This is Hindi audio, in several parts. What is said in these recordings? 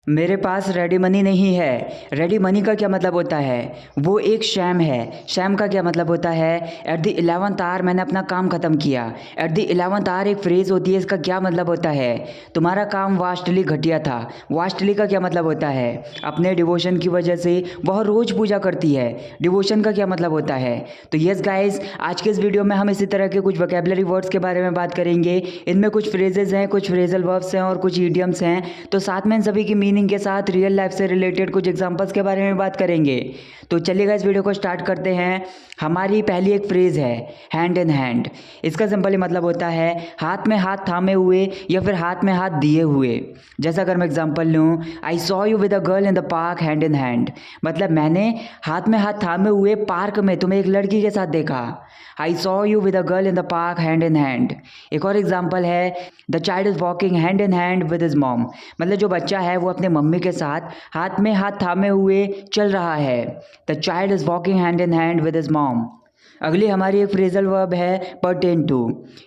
मेरे पास रेडी मनी नहीं है। रेडी मनी का क्या मतलब होता है? वो एक शैम है। शैम का क्या मतलब होता है? एट द 11th आवर मैंने अपना काम ख़त्म किया। एट द 11th आवर एक फ्रेज़ होती है, इसका क्या मतलब होता है? तुम्हारा काम वास्टली घटिया था। वास्टली का क्या मतलब होता है? अपने डिवोशन की वजह से वह रोज़ पूजा करती है। डिवोशन का क्या मतलब होता है? तो यस गाइस, आज के इस वीडियो में हम इसी तरह के कुछ वोकैबुलरी वर्ड्स के बारे में बात करेंगे। इनमें कुछ फ्रेजेस हैं, कुछ फ्रेजल वर्ब्स हैं और कुछ ईडियम्स हैं। तो साथ में इन सभी की मीनिंग के साथ रियल लाइफ से रिलेटेड कुछ एग्जांपल्स के बारे में बात करेंगे। तो चलिएगा इस वीडियो को स्टार्ट करते हैं। हमारी पहली एक फ्रेज है हैंड इन हैंड। इसका सिंपली मतलब होता है हाथ में हाथ थामे हुए या फिर हाथ में हाथ दिए हुए। जैसा अगर मैं एग्जांपल लूँ, I saw you with a girl in the park hand in hand. मतलब मैंने हाथ में हाथ थामे हुए पार्क में तुम्हें एक लड़की के साथ देखा। I saw you with a girl in the park hand in hand. एक और एग्जांपल है the child is walking hand in hand with his mom. मतलब जो बच्चा है वो अपने मम्मी के साथ हाथ में हाथ थामे हुए चल रहा है। The child is walking hand in hand with his mom. अगली हमारी एक फ्रेजल वर्ब है पर्टेन टू।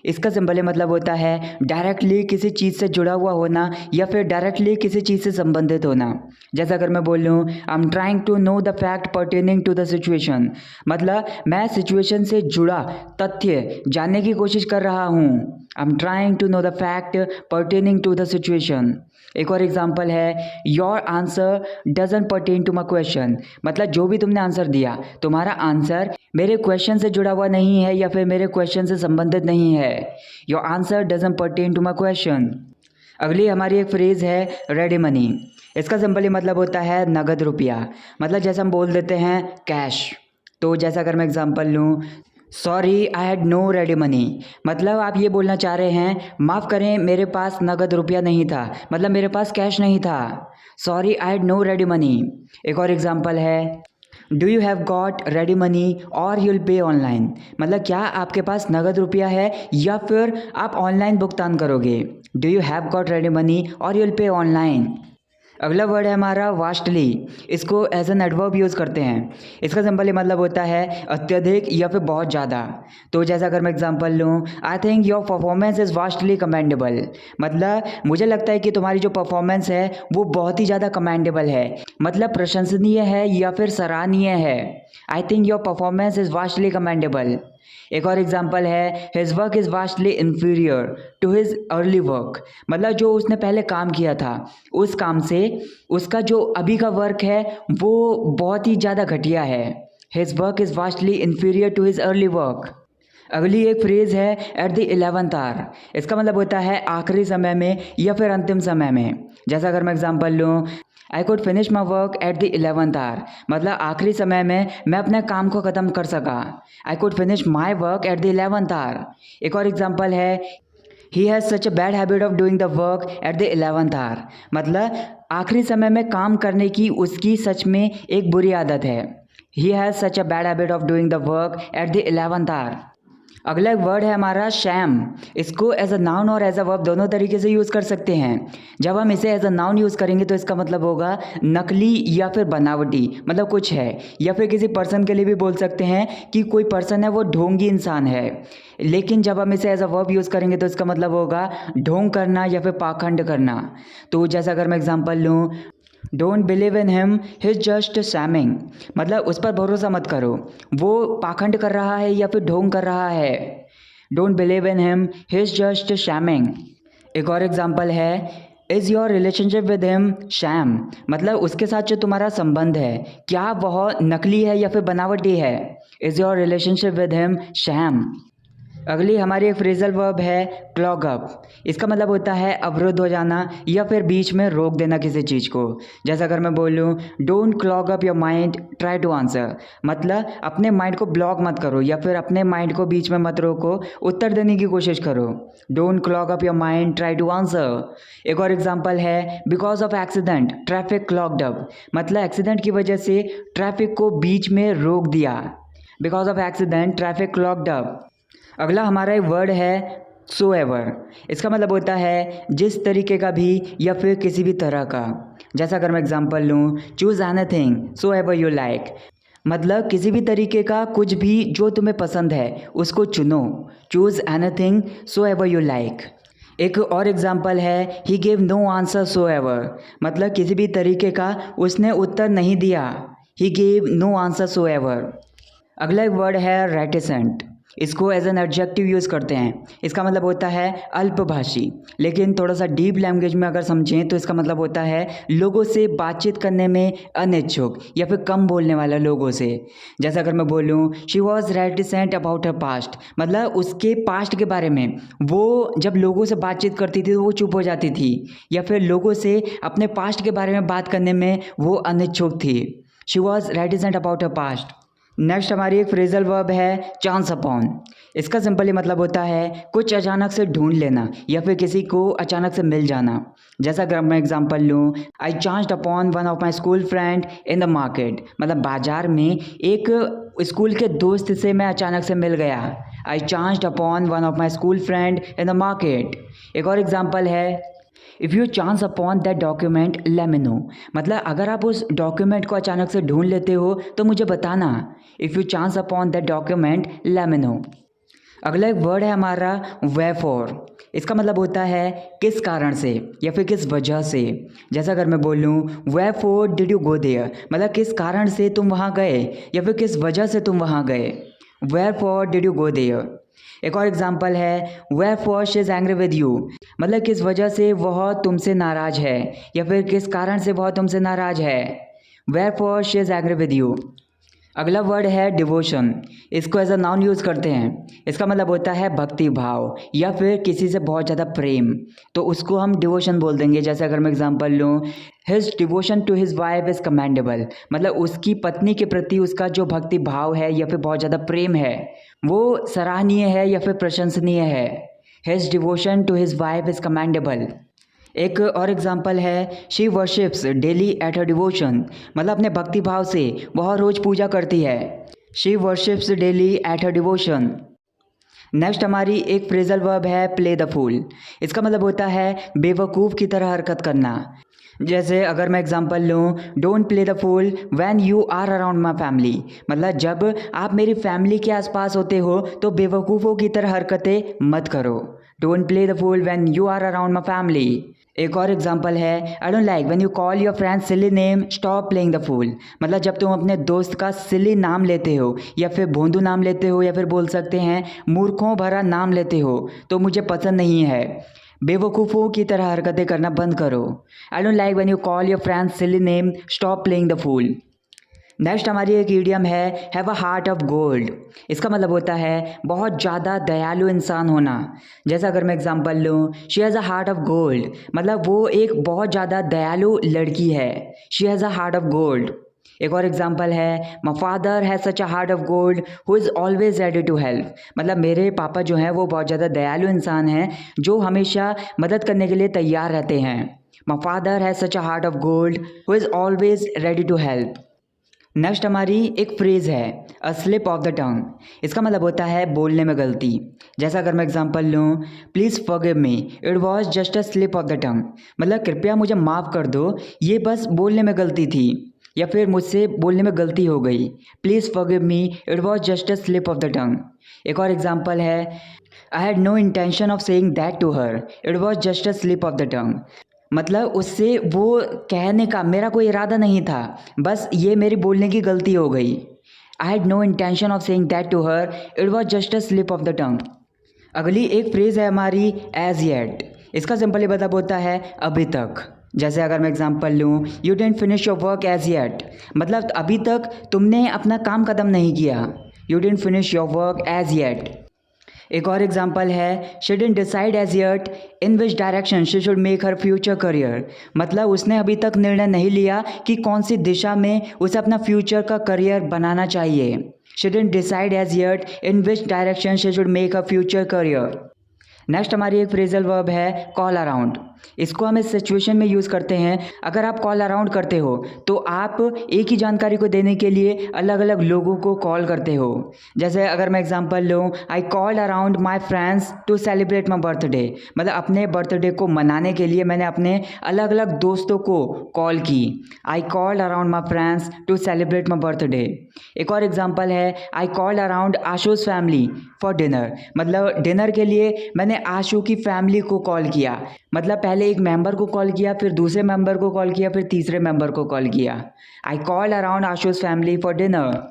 इसका सिंपली मतलब होता है डायरेक्टली किसी चीज़ से जुड़ा हुआ होना या फिर डायरेक्टली किसी चीज़ से संबंधित होना। जैसा अगर मैं बोल लूँ, I am trying to know the fact pertaining to the situation. मतलब मैं सिचुएशन से जुड़ा तथ्य जानने की कोशिश कर रहा हूँ। I am trying to know the fact pertaining to the situation. एक और एग्जाम्पल है your answer doesn't pertain to my question. मतलब जो भी तुमने आंसर दिया, तुम्हारा आंसर मेरे क्वेश्चन से जुड़ा हुआ नहीं है या फिर मेरे क्वेश्चन से संबंधित नहीं है। Your answer doesn't pertain to my question. अगली हमारी एक फ्रेज है रेडी मनी। इसका सिंपली मतलब होता है नगद रुपया। मतलब जैसे हम बोल देते हैं कैश। तो जैसा अगर मैं एग्जांपल लूँ, sorry I had no ready money. मतलब आप ये बोलना चाह रहे हैं माफ़ करें मेरे पास नगद रुपया नहीं था, मतलब मेरे पास कैश नहीं था। Sorry I had no ready money. एक और एग्जांपल है do you have got ready money और यूल पे ऑनलाइन। मतलब क्या आपके पास नगद रुपया है या फिर आप ऑनलाइन भुगतान करोगे। Do you have got ready money और यूल पे ऑनलाइन। अगला वर्ड है हमारा वास्टली। इसको एज एन एडवर्ब यूज़ करते हैं। इसका सिंपली मतलब होता है अत्यधिक या फिर बहुत ज़्यादा। तो जैसा अगर मैं एग्जांपल लूँ, आई think your performance is vastly commendable. मतलब मुझे लगता है कि तुम्हारी जो परफॉर्मेंस है वो बहुत ही ज़्यादा कमेंडेबल है, मतलब प्रशंसनीय है या फिर सराहनीय है। I think your performance is vastly commendable. एक और एग्जांपल है his work is vastly inferior to his early work. मतलब जो उसने पहले काम किया था उस काम से उसका जो अभी का वर्क है वो बहुत ही ज़्यादा घटिया है। His work is vastly inferior to his early work. अगली एक फ्रेज है एट द 11th आवर। इसका मतलब होता है आखिरी समय में या फिर अंतिम समय में। जैसा अगर मैं एग्जांपल लूँ, I could finish my work at the 11th hour. मतलब आखिरी समय में मैं अपने काम को ख़त्म कर सका। I could finish my work at the 11th hour. एक और एग्जांपल है he has such a bad habit of doing the work at the 11th hour. मतलब आखिरी समय में काम करने की उसकी सच में एक बुरी आदत है। He has such a bad habit of doing the work at the 11th hour. अगला एक वर्ड है हमारा शैम। इसको एज अ नाउन और एज अ वर्ब दोनों तरीके से यूज़ कर सकते हैं। जब हम इसे एज अ नाउन यूज़ करेंगे तो इसका मतलब होगा नकली या फिर बनावटी, मतलब कुछ है। या फिर किसी पर्सन के लिए भी बोल सकते हैं कि कोई पर्सन है वो ढोंगी इंसान है। लेकिन जब हम इसे एज अ वर्ब यूज़ करेंगे तो इसका मतलब होगा ढोंग करना या फिर पाखंड करना। तो जैसा अगर मैं एग्जांपल लूँ, don't believe in him he is just shamming. मतलब उस पर भरोसा मत करो, वो पाखंड कर रहा है या फिर ढोंग कर रहा है। Don't believe in him he is just shamming. एक और एग्जांपल है is your relationship with him sham. मतलब उसके साथ जो तुम्हारा संबंध है क्या वह नकली है या फिर बनावटी है। Is your relationship with him sham. अगली हमारी एक फ्रेजल वर्ब है क्लॉग अप। इसका मतलब होता है अवरुद्ध हो जाना या फिर बीच में रोक देना किसी चीज़ को। जैसा अगर मैं बोलूँ don't clog up your mind try to answer. मतलब अपने माइंड को ब्लॉक मत करो या फिर अपने माइंड को बीच में मत रोको, उत्तर देने की कोशिश करो। Don't clog up your mind try to answer. एक और एग्जाम्पल है because of accident traffic clogged up. मतलब एक्सीडेंट की वजह से ट्रैफिक को बीच में रोक दिया। Because of accident traffic clogged up. अगला हमारा एक वर्ड है सो एवर। इसका मतलब होता है जिस तरीके का भी या फिर किसी भी तरह का। जैसा अगर मैं एग्जांपल लूँ, choose anything soever you like. मतलब किसी भी तरीके का कुछ भी जो तुम्हें पसंद है उसको चुनो। Choose anything soever you like. एक और एग्जाम्पल है he gave no answer soever, मतलब किसी भी तरीके का उसने उत्तर नहीं दिया। He gave no answer soever. अगला एक वर्ड है रेटिसेंट। इसको एज एन एडजेक्टिव यूज़ करते हैं। इसका मतलब होता है अल्पभाषी, लेकिन थोड़ा सा डीप लैंग्वेज में अगर समझें तो इसका मतलब होता है लोगों से बातचीत करने में अनिच्छुक या फिर कम बोलने वाला लोगों से। जैसे अगर मैं बोलूँ she was reticent about her past, मतलब उसके पास्ट के बारे में वो जब लोगों से बातचीत करती थी तो वो चुप हो जाती थी, या फिर लोगों से अपने पास्ट के बारे में बात करने में वो अनिच्छुक थी। She was reticent about her past. Next हमारी एक फ्रेजल वर्ब है चांस अपॉन। इसका सिंपली मतलब होता है कुछ अचानक से ढूंढ लेना या फिर किसी को अचानक से मिल जाना। जैसा अगर मैं एग्जांपल लूँ, I chanced upon one of my school friend in the market, मतलब बाजार में एक स्कूल के दोस्त से मैं अचानक से मिल गया। I chanced upon one of my school friend in the market. एक और एग्जाम्पल है if you chance upon that document let me know, मतलब अगर आप उस डॉक्यूमेंट को अचानक से ढूंढ लेते हो तो मुझे बताना। If you chance upon that document let me no. अगला एक वर्ड है हमारा वेफॉर। इसका मतलब होता है किस कारण से या फिर किस वजह से। जैसा अगर मैं बोलूँ वेफॉर डिड यू गो देयर, मतलब किस कारण से तुम वहाँ गए या फिर किस वजह से तुम वहाँ गए। Wherefore did you go there. एक और एग्जांपल है wherefore she is angry with you, मतलब किस वजह से वह तुमसे नाराज़ है या फिर किस कारण से वह तुमसे नाराज़ है। Wherefore she is angry with you. अगला वर्ड है डिवोशन। इसको एज अ नाउन यूज़ करते हैं। इसका मतलब होता है भक्ति भाव या फिर किसी से बहुत ज़्यादा प्रेम, तो उसको हम डिवोशन बोल देंगे। जैसे अगर मैं एग्जांपल लूँ his devotion to his wife is commendable, मतलब उसकी पत्नी के प्रति उसका जो भक्ति भाव है या फिर बहुत ज़्यादा प्रेम है वो सराहनीय है या फिर प्रशंसनीय है। His devotion to his wife is commendable. एक और एग्जाम्पल है she worships daily at her devotion, मतलब अपने भक्ति भाव से वह रोज़ पूजा करती है। She worships daily at her devotion. Next हमारी एक फ्रेजल वर्ब है प्ले द फूल। इसका मतलब होता है बेवकूफ़ की तरह हरकत करना। जैसे अगर मैं एग्जांपल लूँ don't play the fool when you are around my family, मतलब जब आप मेरी फैमिली के आसपास होते हो तो बेवकूफ़ों की तरह हरकतें मत करो। Don't play the fool when you are around my family. एक और एग्जांपल है I don't like when you call your friend silly name stop playing the fool, मतलब जब तुम अपने दोस्त का सिली नाम लेते हो या फिर भोंदू नाम लेते हो या फिर बोल सकते हैं मूर्खों भरा नाम लेते हो तो मुझे पसंद नहीं है। बेवकूफ़ों की तरह हरकतें करना बंद करो। I don't like when you call your friend silly name stop playing the fool. Next हमारी एक ईडियम है have a heart of gold. इसका मतलब होता है बहुत ज़्यादा दयालु इंसान होना। जैसा अगर मैं एग्जांपल लूँ she has a heart of gold, मतलब वो एक बहुत ज़्यादा दयालु लड़की है। She has a heart of gold. एक और एग्जांपल है my father has such a heart of gold who is always ready to help, मतलब मेरे पापा जो हैं वो बहुत ज़्यादा दयालु इंसान हैं जो हमेशा मदद करने के लिए तैयार रहते हैं। My father has such a heart of gold who is always ready to help. Next हमारी एक फ्रेज़ है a slip of the tongue. इसका मतलब होता है बोलने में गलती। जैसा अगर मैं एग्जांपल लूँ please forgive me it was just a slip of the tongue, मतलब कृपया मुझे माफ़ कर दो ये बस बोलने में गलती थी या फिर मुझसे बोलने में गलती हो गई। Please forgive me it was just a slip of the tongue. एक और एग्जांपल है I had no intention of saying that to her it was just a slip of the tongue, मतलब उससे वो कहने का मेरा कोई इरादा नहीं था, बस ये मेरी बोलने की गलती हो गई। I had no intention of saying that to her it was just a slip of the tongue. अगली एक फ्रेज़ है हमारी एज येट। इसका सिंपली मतलब होता है अभी तक। जैसे अगर मैं एग्जांपल लूँ you didn't finish your work as yet, मतलब अभी तक तुमने अपना काम खत्म नहीं किया। You didn't finish your work as yet. एक और एग्जांपल है she didn't decide as yet in which direction she should make her future career, मतलब उसने अभी तक निर्णय नहीं लिया कि कौन सी दिशा में उसे अपना फ्यूचर का करियर बनाना चाहिए। She didn't decide as yet in which direction she should make her future career. Next हमारी एक फ्रेजल वर्ब है कॉल अराउंड। इसको हम इस सिचुएशन में यूज़ करते हैं। अगर आप कॉल अराउंड करते हो तो आप एक ही जानकारी को देने के लिए अलग अलग लोगों को कॉल करते हो। जैसे अगर मैं एग्जांपल लूँ, I called around my friends to celebrate my birthday, मतलब अपने बर्थडे को मनाने के लिए मैंने अपने अलग अलग दोस्तों को कॉल की। I called around my friends to celebrate my birthday. एक और एग्जांपल है, I called around Ashu's family for dinner, मतलब डिनर के लिए मैंने आशू की फैमिली को कॉल किया। मतलब पहले एक मेंबर को कॉल किया, फिर दूसरे मेंबर को कॉल किया, फिर तीसरे मेंबर को कॉल किया। I called around Ashu's family for dinner.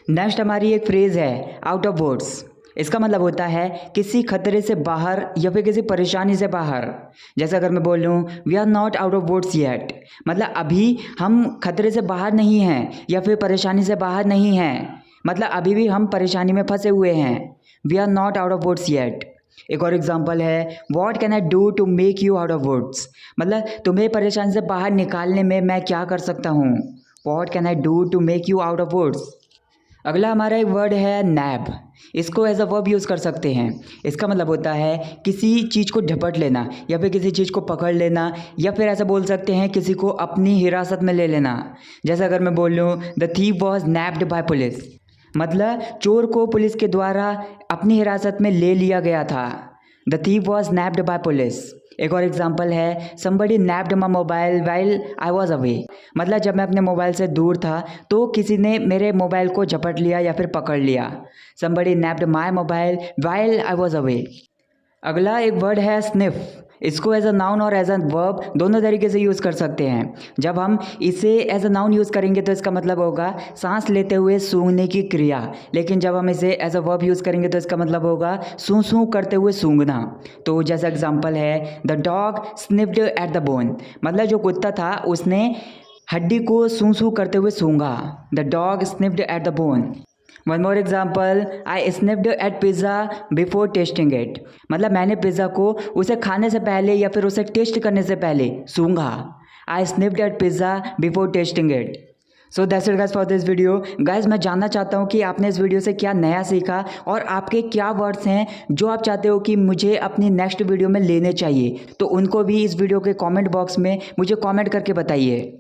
Next हमारी एक फ्रेज़ है आउट ऑफ वर्ड्स। इसका मतलब होता है किसी खतरे से बाहर या फिर किसी परेशानी से बाहर। जैसे अगर मैं बोल लूँ we are not out of words yet, मतलब अभी हम खतरे से बाहर नहीं हैं या फिर परेशानी से बाहर नहीं हैं, मतलब अभी भी हम परेशानी में फंसे हुए हैं। We are not out of words yet. एक और एग्जांपल है, what can I do to make you out of words, मतलब तुम्हें परेशानी से बाहर निकालने में मैं क्या कर सकता हूँ। What can I do to make you out of words. अगला हमारा एक वर्ड है नैब। इसको एज अ वर्ब यूज़ कर सकते हैं। इसका मतलब होता है किसी चीज़ को झपट लेना या फिर किसी चीज़ को पकड़ लेना, या फिर ऐसा बोल सकते हैं किसी को अपनी हिरासत में ले लेना। जैसे अगर मैं बोल लूँ the thief was nabbed by police, मतलब चोर को पुलिस के द्वारा अपनी हिरासत में ले लिया गया था। The thief was nabbed by police. एक और एग्जांपल है, somebody nabbed my mobile while I was away, मतलब जब मैं अपने मोबाइल से दूर था तो किसी ने मेरे मोबाइल को झपट लिया या फिर पकड़ लिया। somebody nabbed my mobile while I was away। अगला एक वर्ड है स्निफ। इसको एज अ नाउन और एज अ वर्ब दोनों तरीके से यूज़ कर सकते हैं। जब हम इसे एज अ नाउन यूज़ करेंगे तो इसका मतलब होगा सांस लेते हुए सूंघने की क्रिया, लेकिन जब हम इसे एज अ वर्ब यूज़ करेंगे तो इसका मतलब होगा सूं सूं करते हुए सूंघना। तो जैसा एग्जांपल है, the dog sniffed at the bone, मतलब जो कुत्ता था उसने हड्डी को सूं सूं करते हुए सूंघा। The dog sniffed at the bone. One more example, I sniffed at pizza before tasting it, मतलब मैंने पिज़्ज़ा को उसे खाने से पहले या फिर उसे टेस्ट करने से पहले सूंघा। I sniffed at pizza before tasting it. So that's it guys for this video. Guys मैं जानना चाहता हूँ कि आपने इस वीडियो से क्या नया सीखा और आपके क्या वर्ड्स हैं जो आप चाहते हो कि मुझे अपनी नेक्स्ट वीडियो में लेने चाहिए, तो उनको भी इस वीडियो के कमेंट बॉक्स में मुझे कमेंट करके बताइए।